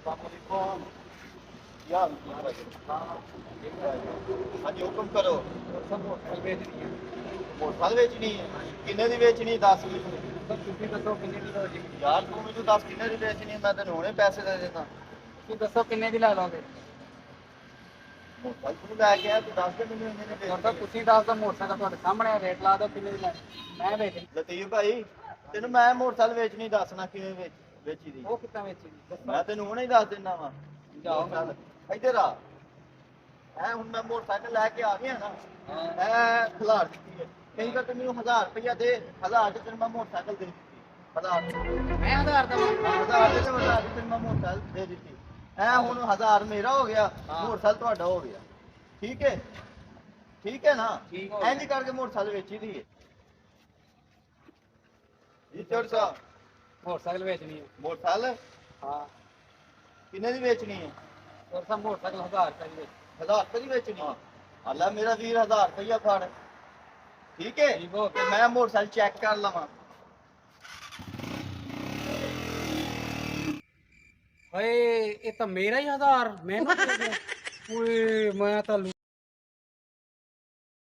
वालेकुम। क्या हाल है भाई? हाँ जी हुक्म करो। सब मोटरसाइकिल बेचनी है। मोटरसाइकिल बेचनी है? किन्ने दी बेचनी दस मैनू। सब ਤੁਸੀਂ ਦੱਸੋ ਕਿੰਨੇ ਦੀ ਲਓਗੇ? यार तू मैनू दस किन्ने दी बेचनी है, मैं तेन हुणे पैसे दे देना। ਤੁਸੀਂ ਦੱਸੋ ਕਿੰਨੇ ਦੀ ਲੈ ਲਓਗੇ? मोटरसाइकिल तू लैके आया, तू दस दे मैनू इन्ने दी ਹੁਣ ਤਾਂ बेचनी है। ਤੁਸੀਂ ਦੱਸ ਦਿਓ ਮੋਟਰਸਾਈਕਲ ਤੁਹਾਡੇ ਸਾਹਮਣੇ ਰੇਟ ਲਾ ਦਿਓ ਕਿੰਨੇ ਦੀ ਲੈਣੀ ਮੈਂ ਵੇਚਣੀ। लतीफ भाई तेन मैं मोटरसाइकिल बेचनी दसना किवें बेची दी। ਉਹ ਕਿੱਦਾਂ ਵੇਚਣੀ ਦੱਸੋ। मैं तेन हुणे ही दस देना वा। ਜਾਓ मोटरसाइकिल इधर आ। ऐ हुण मैं मोटरसाइकिल लैके आ गया ना, ਹਾਂ ऐ खलार दी है। कहीं का तू मैनू 1000 रुपया दे, 1000 च तेन मैं मोटरसाइकिल दे दी। 1000 ਮੈਂ 1000 ਦਾ 1000 ਦੇ ਬਤਾ ਤੈਨੂੰ ਮੈਂ ਮੋਟਰਸਾਈਕਲ ਦੇ ਦਿੱਤੀ। ਐ ਹੁਣ 1000 ਮੇਰਾ ਹੋ ਗਿਆ, ਮੋਟਰਸਾਈਕਲ ਤੁਹਾਡਾ ਹੋ ਗਿਆ। ਠੀਕ ਹੈ? ਠੀਕ ਹੈ ਨਾ? ਠੀਕ ਹੋ ਗਿਆ। ਇੰਜ ਕਰਕੇ ਮੋਟਰਸਾਈਕਲ ਵੇਚੀ ਦੀ ਹੈ। ਜੀ ਚੜ ਸਾਹਿਬ ਮੋਟਰਸਾਈਕਲ ਵੇਚਣੀ ਹੈ। ਮੋਟਰਸਾਈਕਲ ਹਾਂ ਕਿੰਨੇ ਦੀ ਵੇਚਣੀ ਹੈ? ਹੋਰ ਸਭ ਮੋਟਰਸਾਈਕਲ 1000 ਰੁਪਏ ਦੀ 1000 ਰੁਪਏ ਦੀ ਵੇਚਣੀ ਹੈ? ਅੱਲਾ ਮੇਰਾ ਵੀਰ 1000 ਰੁਪਇਆ ਫੜ। ਠੀਕ ਹੈ? ਠੀਕ ਹੋ ਤੇ ਮੈਂ ਮੋਟਰਸਾਈਕਲ ਚੈੱਕ ਕਰ ਲਵਾਂ। ਓਏ ਇਹ ਤਾਂ ਮੇਰਾ ਹੀ 1000 ਮੈਨੂੰ ਓਏ ਮੈਂ ਤਾਂ